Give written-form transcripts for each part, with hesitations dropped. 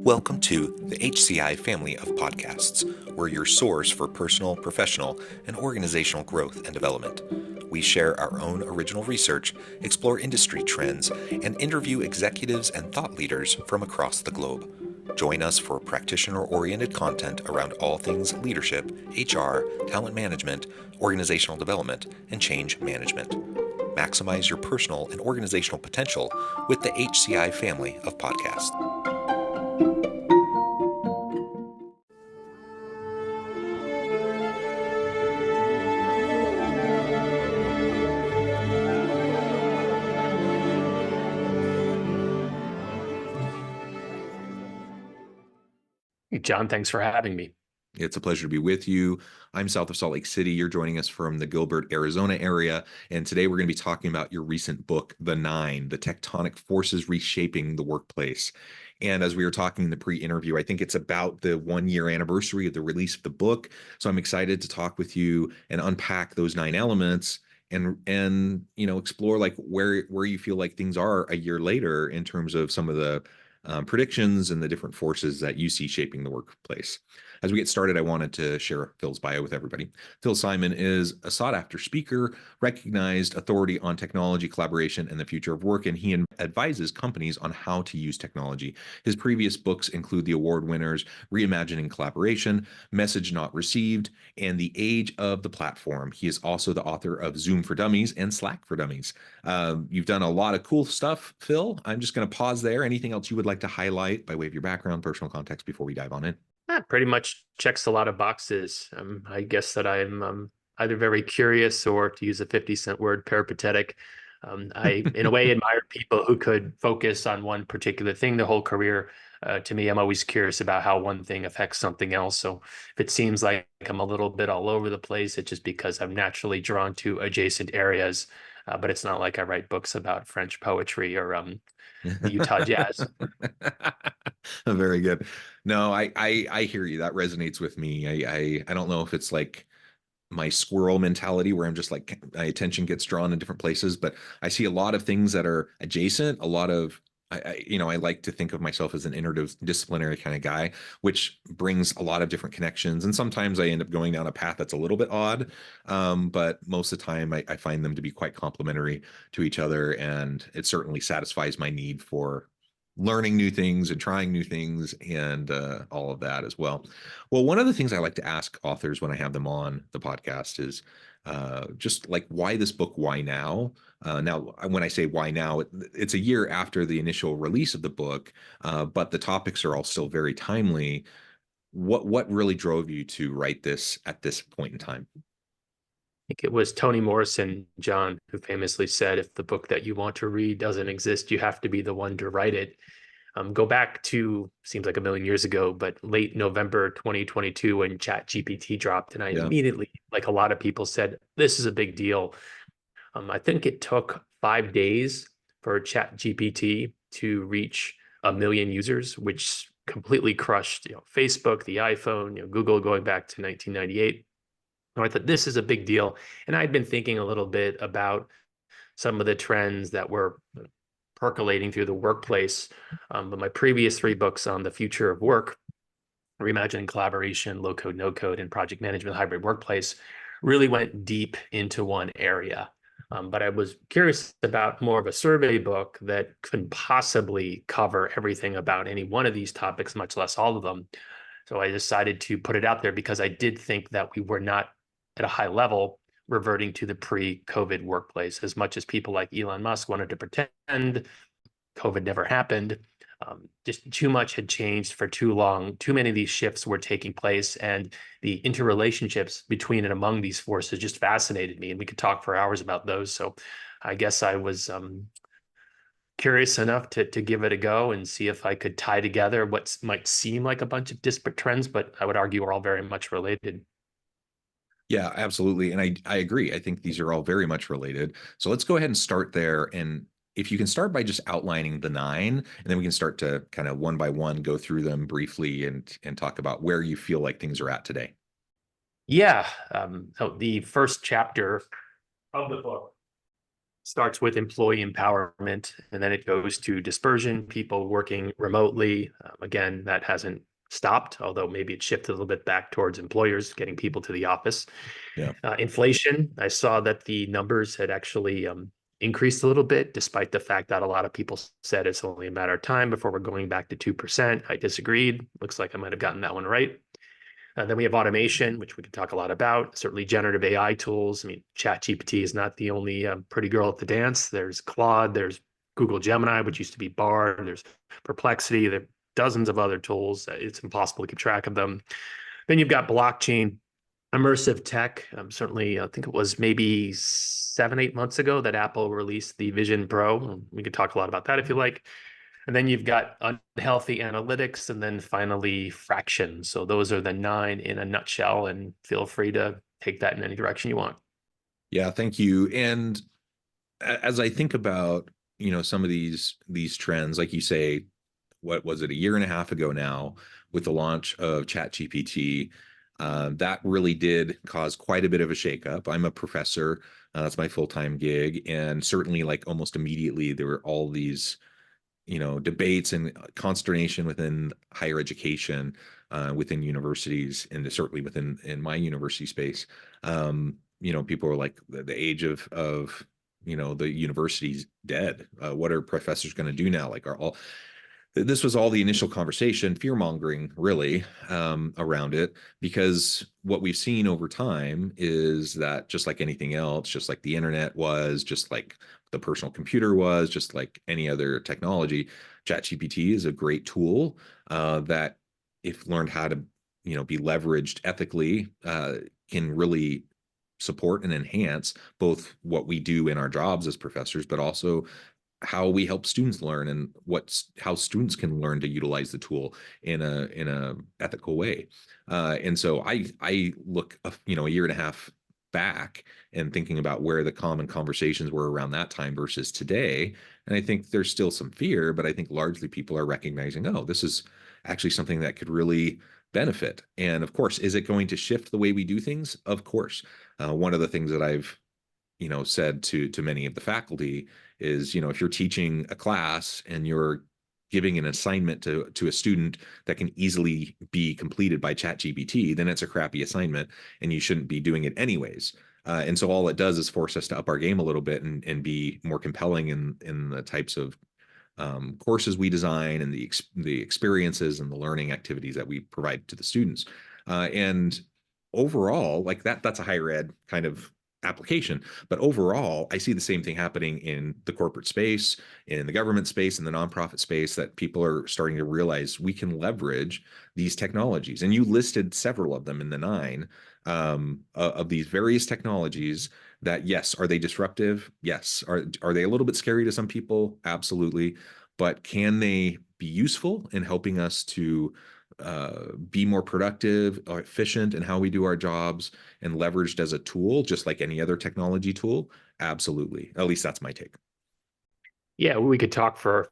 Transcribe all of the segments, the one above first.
Welcome to the HCI family of podcasts. We're your source for personal, professional, and organizational growth and development. We share our own original research, explore industry trends, and interview executives and thought leaders from across the globe. Join us for practitioner-oriented content around all things leadership, HR, talent management, organizational development, and change management. Maximize your personal and organizational potential with the HCI family of podcasts. Hey, John, thanks for having me. It's a pleasure to be with you. I'm south of Salt Lake City. You're joining us from the Gilbert, Arizona area. And today we're going to be talking about your recent book, The Nine, The Tectonic Forces Reshaping the Workplace. And as we were talking in the pre-interview, I think it's about the 1-year anniversary of the release of the book. So I'm excited to talk with you and unpack those 9 elements and explore like where you feel like things are a year later in terms of some of the predictions and the different forces that you see shaping the workplace. As we get started, I wanted to share Phil's bio with everybody. Phil Simon is a sought-after speaker, recognized authority on technology, collaboration, and the future of work, and he advises companies on how to use technology. His previous books include the award winners Reimagining Collaboration, Message Not Received, and The Age of the Platform. He is also the author of Zoom for Dummies and Slack for Dummies. You've done a lot of cool stuff, Phil. I'm just going to pause there. Anything else you would like to highlight by way of your background, personal context before we dive on in? That pretty much checks a lot of boxes. I guess that I'm either very curious or, to use a 50-cent word, peripatetic. I, in a way, admire people who could focus on one particular thing their whole career. To me, I'm always curious about how one thing affects something else. So if it seems like I'm a little bit all over the place, it's just because I'm naturally drawn to adjacent areas. But it's not like I write books about French poetry or the Utah Jazz. Very good. No, I hear you. That resonates with me. I don't know if it's like my squirrel mentality where I'm just like my attention gets drawn in different places, but I see a lot of things that are adjacent, a lot of I like to think of myself as an interdisciplinary kind of guy, which brings a lot of different connections. And sometimes I end up going down a path that's a little bit odd. But most of the time I find them to be quite complementary to each other. And it certainly satisfies my need for learning new things and trying new things and all of that as well. Well, one of the things I like to ask authors when I have them on the podcast is just like, why this book? Why now? Now, when I say why now, it's a year after the initial release of the book, but the topics are all still very timely. What really drove you to write this at this point in time? I think it was Toni Morrison, John, who famously said, if the book that you want to read doesn't exist, you have to be the one to write it. Go back to, seems like a million years ago, but late November 2022 when ChatGPT dropped. And I immediately, like a lot of people, said, this is a big deal. I think it took 5 days for ChatGPT to reach 1 million users, which completely crushed Facebook, the iPhone, Google going back to 1998. I thought this is a big deal. And I'd been thinking a little bit about some of the trends that were percolating through the workplace. But my previous 3 books on the future of work, Reimagining Collaboration, Low Code, No Code, and Project Management Hybrid Workplace, really went deep into one area. But I was curious about more of a survey book that couldn't possibly cover everything about any one of these topics, much less all of them. So I decided to put it out there because I did think that we were not at a high level reverting to the pre-COVID workplace. As much as people like Elon Musk wanted to pretend COVID never happened, just too much had changed for too long. Too many of these shifts were taking place, and the interrelationships between and among these forces just fascinated me, and we could talk for hours about those. So I guess I was curious enough to give it a go and see if I could tie together what might seem like a bunch of disparate trends, but I would argue are all very much related. Yeah, absolutely. And I agree. I think these are all very much related. So let's go ahead and start there. And if you can start by just outlining the 9, and then we can start to kind of one by one go through them briefly and talk about where you feel like things are at today. Yeah. So the first chapter of the book starts with employee empowerment, and then it goes to dispersion, people working remotely. Again, that hasn't stopped, although maybe it shifted a little bit back towards employers getting people to the office. Yeah. Inflation, I saw that the numbers had actually increased a little bit, despite the fact that a lot of people said it's only a matter of time before we're going back to 2%. I disagreed. Looks like I might have gotten that one right. Then we have automation, which we can talk a lot about. Certainly generative AI tools. I mean, ChatGPT is not the only pretty girl at the dance. There's Claude, there's Google Gemini, which used to be Bard, there's Perplexity, there are dozens of other tools. It's impossible to keep track of them. Then you've got blockchain, immersive tech. Certainly, I think it was maybe 7, 8 months ago that Apple released the Vision Pro. We could talk a lot about that if you like. And then you've got unhealthy analytics, and then finally fractions. So those are the 9 in a nutshell, and feel free to take that in any direction you want. Yeah, thank you. And as I think about, some of these trends, like you say, what was it, a year and a half ago now, with the launch of ChatGPT, that really did cause quite a bit of a shakeup. I'm a professor. That's my full-time gig. And certainly, like, almost immediately, there were all these debates and consternation within higher education, within universities, and certainly in my university space. People were like, the age of the university's dead. What are professors going to do now? Like, this was all the initial conversation, fear mongering, really, around it, because what we've seen over time is that, just like anything else, just like the internet was, just like the personal computer was, just like any other technology, ChatGPT is a great tool that, if learned how to be leveraged ethically, can really support and enhance both what we do in our jobs as professors, but also how we help students learn, and how students can learn to utilize the tool in a ethical way. And so I look a year and a half back and thinking about where the common conversations were around that time versus today. And I think there's still some fear, but I think largely people are recognizing, oh, this is actually something that could really benefit. And of course, is it going to shift the way we do things? Of course. One of the things that I've said to many of the faculty is, if you're teaching a class and you're giving an assignment to a student that can easily be completed by ChatGPT, then it's a crappy assignment and you shouldn't be doing it anyways. And so all it does is force us to up our game a little bit and be more compelling in the types of courses we design, and the experiences and the learning activities that we provide to the students. And overall, like that's a higher ed kind of application. But overall, I see the same thing happening in the corporate space, in the government space, in the nonprofit space, that people are starting to realize we can leverage these technologies. And you listed several of them in the 9 of these various technologies that, yes, are they disruptive? Yes. Are they a little bit scary to some people? Absolutely. But can they be useful in helping us to be more productive or efficient in how we do our jobs, and leveraged as a tool, just like any other technology tool? Absolutely. At least that's my take. Yeah, we could talk for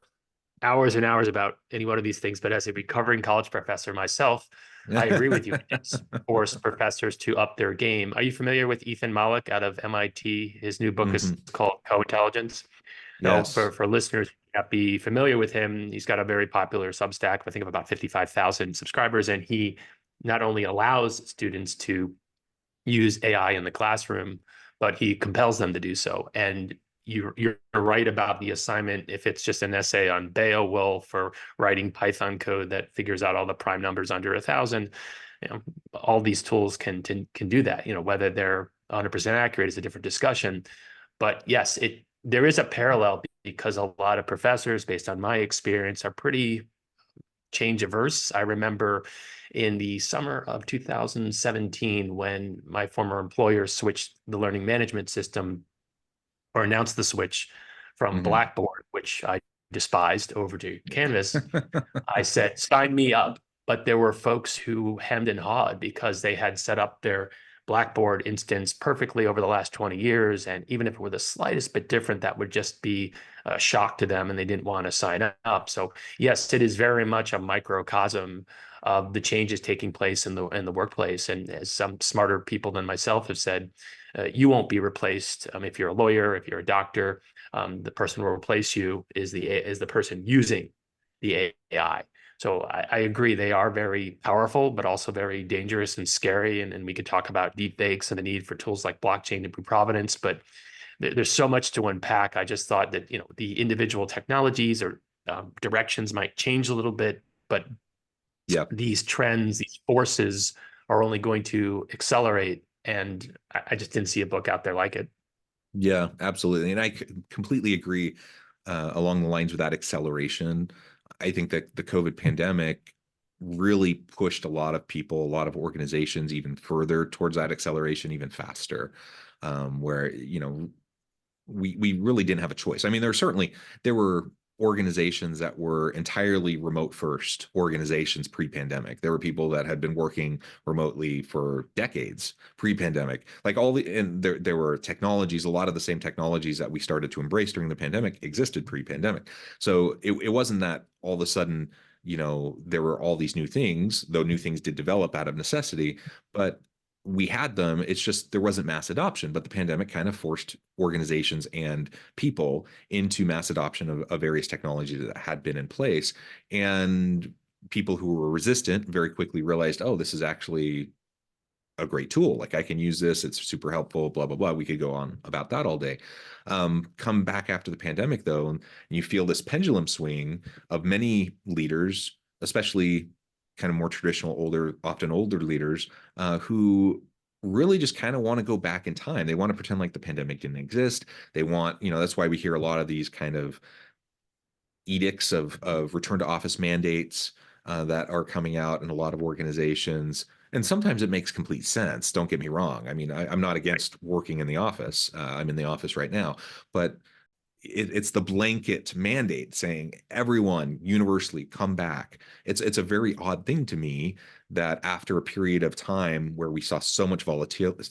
hours and hours about any one of these things, but as a recovering college professor myself, I agree with you. It's forced professors to up their game. Are you familiar with Ethan Malik out of MIT? His new book is called Co-Intelligence. Now, Yes. for listeners who may not be familiar with him, he's got a very popular Substack, I think of about 55,000 subscribers, and he not only allows students to use AI in the classroom, but he compels them to do so. And you're right about the assignment. If it's just an essay on Beowulf or writing Python code that figures out all the prime numbers under 1,000, all these tools can do that. Whether they're 100% accurate is a different discussion. But yes, there is a parallel, because a lot of professors, based on my experience, are pretty change averse. I remember in the summer of 2017, when my former employer switched the learning management system, or announced the switch from Blackboard, which I despised, over to Canvas. I said, sign me up. But there were folks who hemmed and hawed because they had set up their Blackboard instance perfectly over the last 20 years. And even if it were the slightest bit different, that would just be a shock to them and they didn't want to sign up. So yes, it is very much a microcosm of the changes taking place in the workplace. And as some smarter people than myself have said, you won't be replaced. If you're a lawyer, if you're a doctor, the person who will replace you is the person using the AI. So I agree, they are very powerful, but also very dangerous and scary. And we could talk about deep fakes and the need for tools like blockchain to prove provenance, but there's so much to unpack. I just thought that, the individual technologies or directions might change a little bit, but Yeah. these trends, these forces are only going to accelerate. And I just didn't see a book out there like it. Yeah, absolutely. And I completely agree along the lines with that acceleration. I think that the COVID pandemic really pushed a lot of people, a lot of organizations even further towards that acceleration, even faster, where, we really didn't have a choice. I mean, there were organizations that were entirely remote first organizations pre-pandemic. There were people that had been working remotely for decades pre-pandemic. And there were technologies, a lot of the same technologies that we started to embrace during the pandemic existed pre-pandemic. So it wasn't that all of a sudden, there were all these new things, though new things did develop out of necessity, but we had them. It's just there wasn't mass adoption, but the pandemic kind of forced organizations and people into mass adoption of various technologies that had been in place. And people who were resistant very quickly realized, oh, this is actually a great tool. Like, I can use this. It's super helpful, blah, blah, blah. We could go on about that all day. Come back after the pandemic, though, and you feel this pendulum swing of many leaders, especially kind of more traditional, often older leaders, who really just kind of want to go back in time. They want to pretend like the pandemic didn't exist. They want, that's why we hear a lot of these kind of edicts of return to office mandates that are coming out in a lot of organizations. And sometimes it makes complete sense. Don't get me wrong. I mean, I'm not against working in the office. I'm in the office right now, but it's the blanket mandate saying everyone universally come back. It's a very odd thing to me that after a period of time where we saw so much volatility,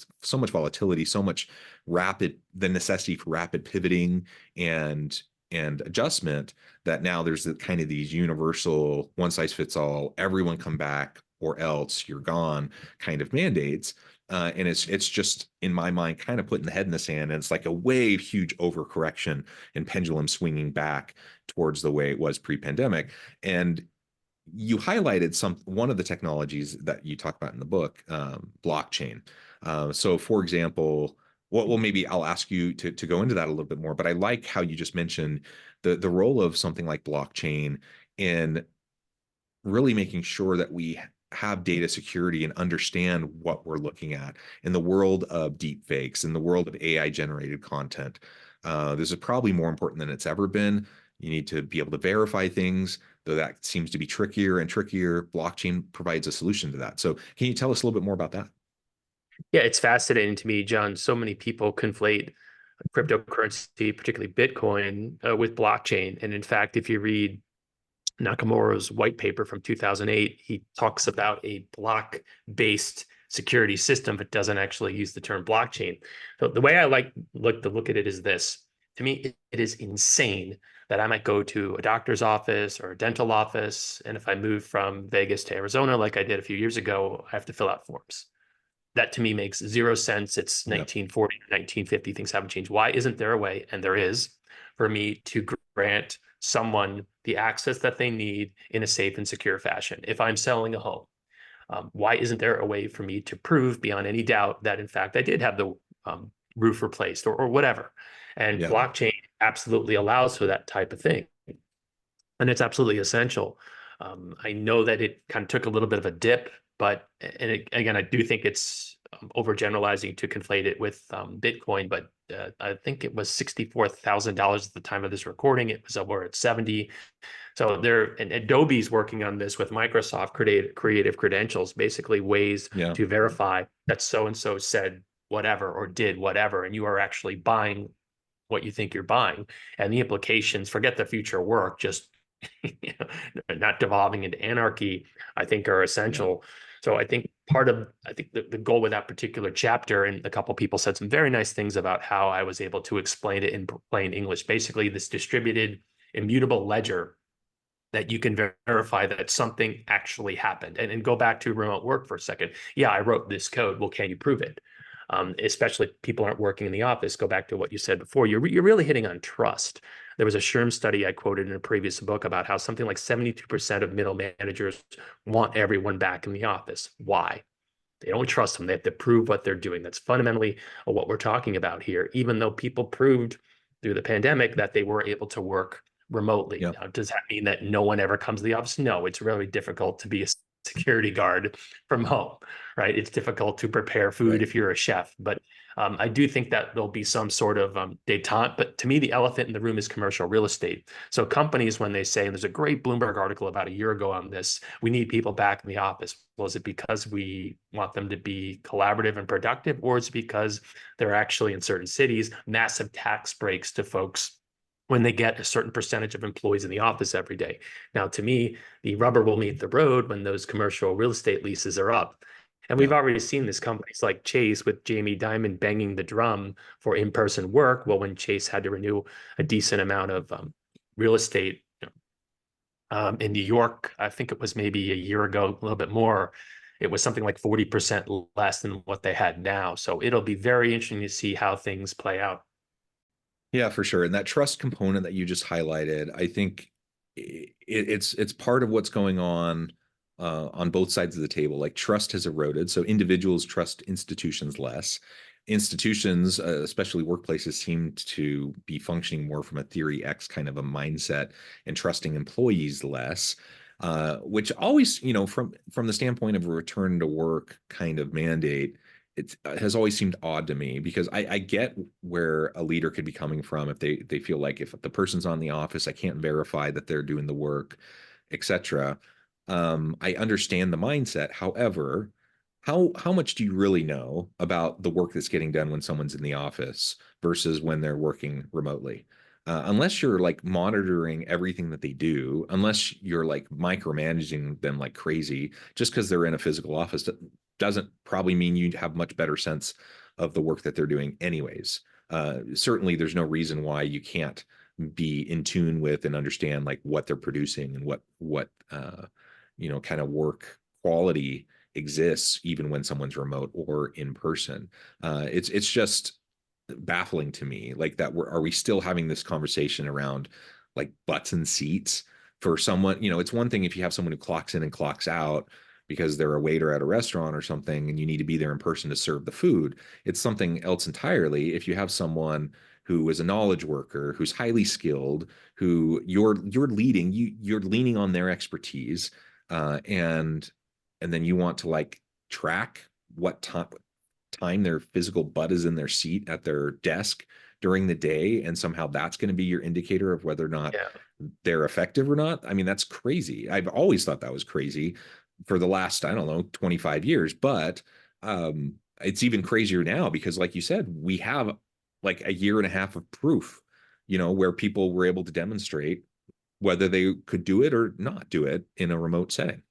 the necessity for rapid pivoting and adjustment, that now there's kind of these universal one size fits all, everyone come back or else you're gone kind of mandates. And it's just, in my mind, kind of putting the head in the sand. And it's like a huge overcorrection and pendulum swinging back towards the way it was pre-pandemic. And you highlighted one of the technologies that you talk about in the book, blockchain. So, for example, well, maybe I'll ask you to go into that a little bit more. But I like how you just mentioned the role of something like blockchain in really making sure that we have data security and understand what we're looking at in the world of deep fakes, in the world of AI generated content. This is probably more important than it's ever been. You need to be able to verify things, though that seems to be trickier and trickier. Blockchain provides a solution to that. So can you tell us a little bit more about that? Yeah, it's fascinating to me, John. So many people conflate cryptocurrency, particularly Bitcoin, with blockchain. And in fact, if you read Nakamura's white paper from 2008, he talks about a block-based security system, but doesn't actually use the term blockchain. So the way I look at it is this. To me, it is insane that I might go to a doctor's office or a dental office, and if I move from Vegas to Arizona, like I did a few years ago, I have to fill out forms. That to me makes zero sense. It's 1940, 1950, things haven't changed. Why isn't there a way, and there is, for me to grant someone the access that they need in a safe and secure fashion? If I'm selling a home, why isn't there a way for me to prove beyond any doubt that in fact I did have the roof replaced or whatever? And blockchain absolutely allows for that type of thing. And it's absolutely essential. I know that it kind of took a little bit of a dip, but again, I do think it's overgeneralizing to conflate it with Bitcoin, but I think it was $64,000 at the time of this recording. It was over at 70. So and Adobe's working on this with Microsoft creative credentials, basically ways to verify that so-and-so said whatever or did whatever, and you are actually buying what you think you're buying. And the implications, forget the future work, just not devolving into anarchy, I think are essential. So I think part of, I think, the goal with that particular chapter, and a couple people said some very nice things about how I was able to explain it in plain English. Basically, this distributed immutable ledger that you can verify that something actually happened. And go back to remote work for a second. Yeah, I wrote this code. Well, can you prove it? Especially if people aren't working in the office. Go back to what you said before. You're really hitting on trust. There was a SHRM study I quoted in a previous book about how something like 72% of middle managers want everyone back in the office. Why? They don't trust them. They have to prove what they're doing. That's fundamentally what we're talking about here, even though people proved through the pandemic that they were able to work remotely. Yep. Now, does that mean that no one ever comes to the office? No, it's really difficult to be a security guard from home, right? It's difficult to prepare food Right. if you're a chef, but I do think that there'll be some sort of detente. But to me, the elephant in the room is commercial real estate. So companies, when they say, and there's a great Bloomberg article about a year ago on this, we need people back in the office. Well, is it because we want them to be collaborative and productive, or is it because there are actually in certain cities massive tax breaks to folks when they get a certain percentage of employees in the office every day? Now, to me, the rubber will meet the road when those commercial real estate leases are up. And we've Yeah. already seen this, companies like Chase with Jamie Dimon banging the drum for in-person work. Well, when Chase had to renew a decent amount of real estate in New York, I think it was maybe a year ago, a little bit more, it was something like 40% less than what they had now. So it'll be very interesting to see how things play out. Yeah, for sure. And that trust component that you just highlighted, I think it's part of what's going on both sides of the table. Like trust has eroded, so individuals trust institutions less. Institutions, especially workplaces, seem to be functioning more from a theory X kind of a mindset and trusting employees less. Which always, from the standpoint of a return to work kind of mandate, it has always seemed odd to me because I get where a leader could be coming from if they feel like if the person's on the office, I can't verify that they're doing the work, etc. I understand the mindset. However, how much do you really know about the work that's getting done when someone's in the office versus when they're working remotely? Unless you're like monitoring everything that they do, unless you're like micromanaging them like crazy, just because they're in a physical office doesn't probably mean you have much better sense of the work that they're doing anyways. Certainly there's no reason why you can't be in tune with and understand like what they're producing and what kind of work quality exists even when someone's remote or in person. It's just baffling to me like that are we still having this conversation around like butts and seats for someone. It's one thing if you have someone who clocks in and clocks out because they're a waiter at a restaurant or something and you need to be there in person to serve the food. It's something else entirely if you have someone who is a knowledge worker, who's highly skilled, who you're leading, you're leaning on their expertise, and then you want to like track what time their physical butt is in their seat at their desk during the day, and somehow that's going to be your indicator of whether or not they're effective or not. I mean, that's crazy. I've always thought that was crazy for the last, I don't know, 25 years, but it's even crazier now because like you said, we have like a year and a half of proof, where people were able to demonstrate whether they could do it or not do it in a remote setting.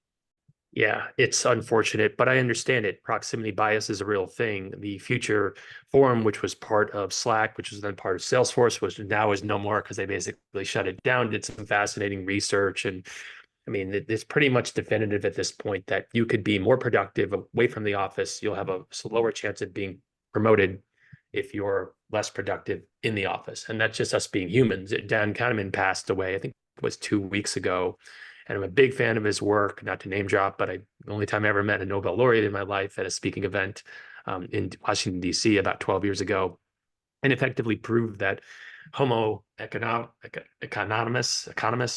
Yeah, it's unfortunate, but I understand it. Proximity bias is a real thing. The Future Forum, which was part of Slack, which was then part of Salesforce, was now is no more because they basically shut it down, did some fascinating research. And I mean, it's pretty much definitive at this point that you could be more productive away from the office. You'll have a lower chance of being promoted if you're less productive in the office. And that's just us being humans. Dan Kahneman passed away, I think it was 2 weeks ago. And I'm a big fan of his work, not to name drop, but the only time I ever met a Nobel laureate in my life at a speaking event in Washington, D.C. about 12 years ago, and effectively proved that homo economists,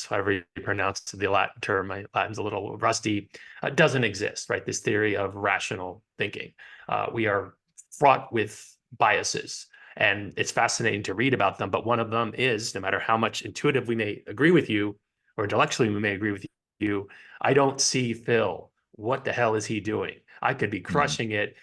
however you pronounce the Latin term, my Latin's a little rusty, doesn't exist, right? This theory of rational thinking. We are fraught with biases, and it's fascinating to read about them. But one of them is, no matter how much intuitive we may agree with you, or intellectually we may agree with you, I don't see Phil. What the hell is he doing? I could be crushing it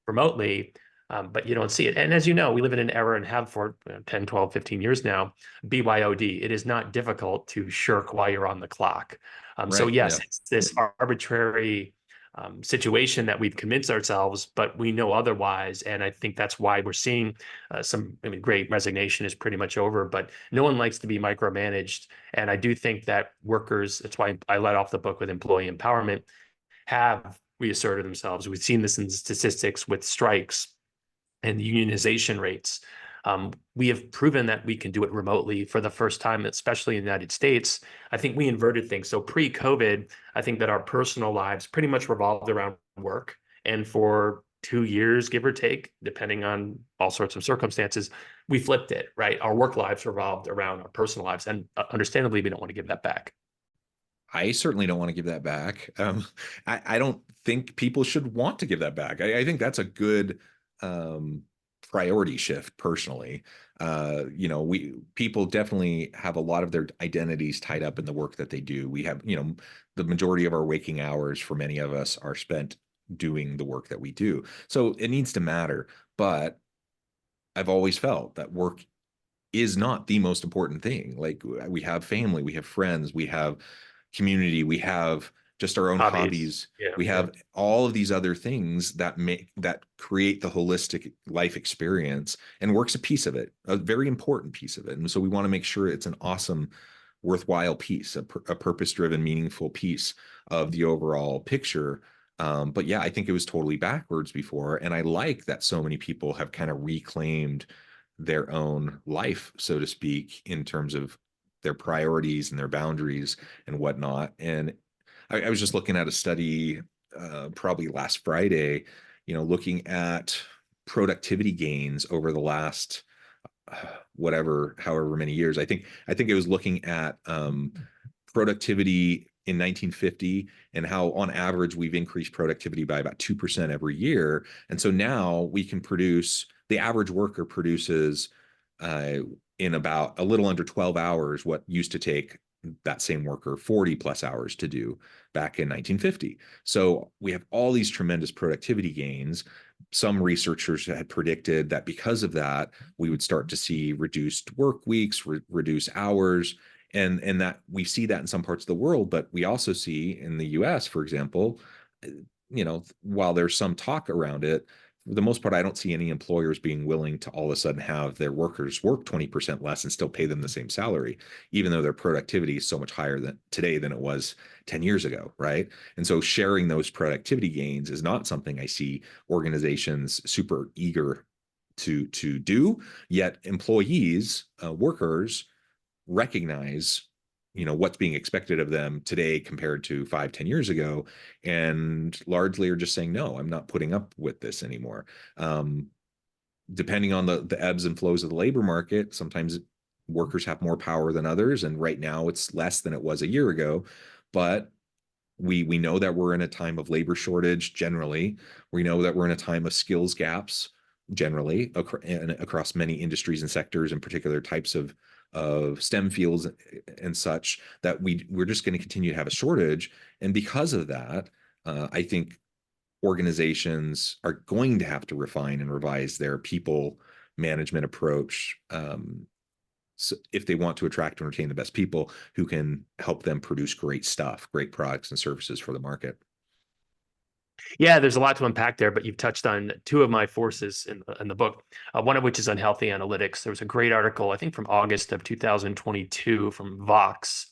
remotely, but you don't see it. And as you know, we live in an era and have for 10, 12, 15 years now, BYOD. It is not difficult to shirk while you're on the clock. So yes, it's this arbitrary situation that we've convinced ourselves, but we know otherwise. And I think that's why we're seeing great resignation is pretty much over, but no one likes to be micromanaged. And I do think that workers, that's why I led off the book with employee empowerment, have reasserted themselves. We've seen this in statistics with strikes and unionization rates. We have proven that we can do it remotely for the first time, especially in the United States. I think we inverted things. So pre-COVID, I think that our personal lives pretty much revolved around work. And for 2 years, give or take, depending on all sorts of circumstances, we flipped it, right? Our work lives revolved around our personal lives. And understandably, we don't want to give that back. I certainly don't want to give that back. I don't think people should want to give that back. I think that's a good priority shift personally. People definitely have a lot of their identities tied up in the work that they do. We have, the majority of our waking hours for many of us are spent doing the work that we do. So it needs to matter. But I've always felt that work is not the most important thing. Like, we have family, we have friends, we have community, we have just our own hobbies. Yeah, we have all of these other things that create the holistic life experience, and work's a piece of it, a very important piece of it. And so we want to make sure it's an awesome, worthwhile piece, a purpose-driven, meaningful piece of the overall picture. But yeah, I think it was totally backwards before. And I like that so many people have kind of reclaimed their own life, so to speak, in terms of their priorities and their boundaries and whatnot. And I was just looking at a study probably last Friday, looking at productivity gains over the last however many years. I think it was looking at productivity in 1950 and how on average we've increased productivity by about 2% every year. And so now we can the average worker produces in about a little under 12 hours what used to take that same worker 40 plus hours to do back in 1950. So we have all these tremendous productivity gains. Some researchers had predicted that because of that, we would start to see reduced work weeks, reduce hours, and that we see that in some parts of the world. But we also see in the US, for example, while there's some talk around it, for the most part, I don't see any employers being willing to all of a sudden have their workers work 20% less and still pay them the same salary, even though their productivity is so much higher today than it was 10 years ago, right? And so sharing those productivity gains is not something I see organizations super eager to do, yet employees, workers recognize what's being expected of them today compared to 5-10 years ago, and largely are just saying, no, I'm not putting up with this anymore. Depending on the ebbs and flows of the labor market, sometimes workers have more power than others, and right now it's less than it was a year ago. But we know that we're in a time of labor shortage generally. We know that we're in a time of skills gaps generally across many industries and sectors, in particular types of STEM fields and such, that we're just going to continue to have a shortage. And because of that, I think organizations are going to have to refine and revise their people management approach, so if they want to attract and retain the best people who can help them produce great stuff, great products and services for the market. Yeah, there's a lot to unpack there, but you've touched on two of my forces in the book, one of which is unhealthy analytics. There was a great article, I think from August of 2022 from Vox.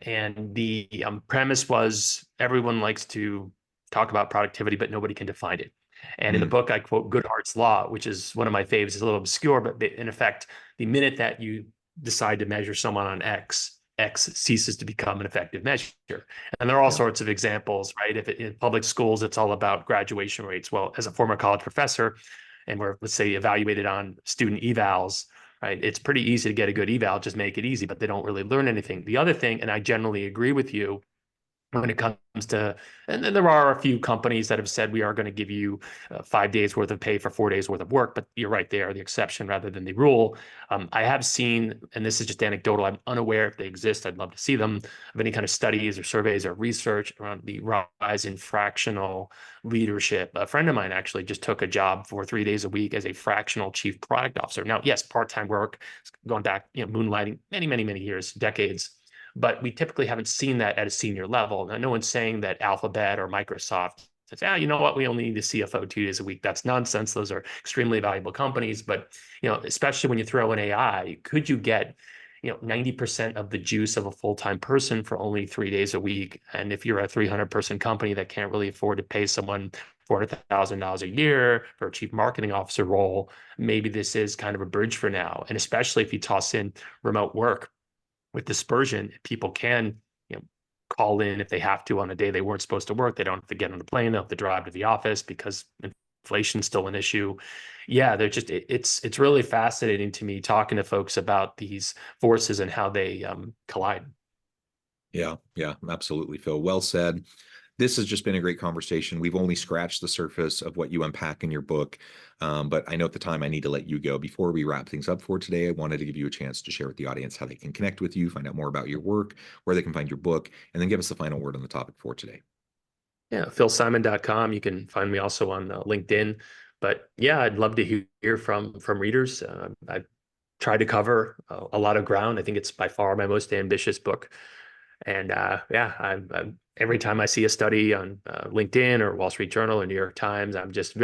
And the premise was everyone likes to talk about productivity, but nobody can define it. And in the book, I quote Goodhart's law, which is one of my faves. It's a little obscure, but in effect, the minute that you decide to measure someone on X ceases to become an effective measure. And there are all sorts of examples, right? If in public schools, it's all about graduation rates. Well, as a former college professor, and we're, let's say, evaluated on student evals, right? It's pretty easy to get a good eval, just make it easy, but they don't really learn anything. The other thing, and I generally agree with you, when it comes to, and then there are a few companies that have said we are going to give you 5 days worth of pay for 4 days worth of work, but you're right, they are the exception rather than the rule. I have seen, and this is just anecdotal, I'm unaware if they exist, I'd love to see them, of any kind of studies or surveys or research around the rise in fractional leadership. A friend of mine actually just took a job for 3 days a week as a fractional chief product officer. Now, yes, part-time work, going back, moonlighting many years, decades. but we typically haven't seen that at a senior level. Now, no one's saying that Alphabet or Microsoft says, you know what, we only need a CFO 2 days a week. That's nonsense. Those are extremely valuable companies. But, especially when you throw in AI, could you get 90% of the juice of a full-time person for only 3 days a week? And if you're a 300-person company that can't really afford to pay someone $400,000 a year for a chief marketing officer role, maybe this is kind of a bridge for now. And especially if you toss in remote work with dispersion, people can call in if they have to on a day they weren't supposed to work. They don't have to get on the plane. They'll have to drive to the office because inflation's still an issue. Yeah, they're just it's really fascinating to me talking to folks about these forces and how they collide. Yeah, absolutely, Phil. Well said. This has just been a great conversation. We've only scratched the surface of what you unpack in your book, but I know at the time I need to let you go. Before we wrap things up for today, I wanted to give you a chance to share with the audience how they can connect with you, find out more about your work, where they can find your book, and then give us the final word on the topic for today. Yeah, philsimon.com. You can find me also on LinkedIn. But yeah, I'd love to hear from readers. I try to cover a lot of ground. I think it's by far my most ambitious book. And I'm every time I see a study on LinkedIn or Wall Street Journal or New York Times, I'm just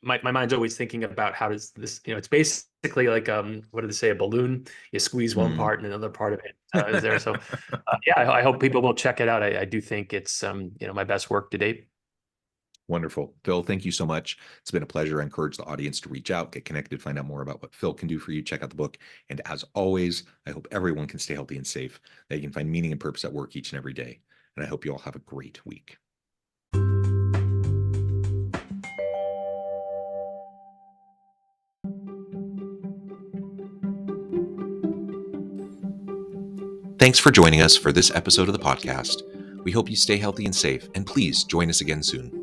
my mind's always thinking about how does this, it's basically like, what do they say, a balloon? You squeeze one part and another part of it is there. So I hope people will check it out. I do think it's, my best work to date. Wonderful. Phil, thank you so much. It's been a pleasure. I encourage the audience to reach out, get connected, find out more about what Phil can do for you. Check out the book. And as always, I hope everyone can stay healthy and safe, that you can find meaning and purpose at work each and every day. And I hope you all have a great week. Thanks for joining us for this episode of the podcast. We hope you stay healthy and safe, and please join us again soon.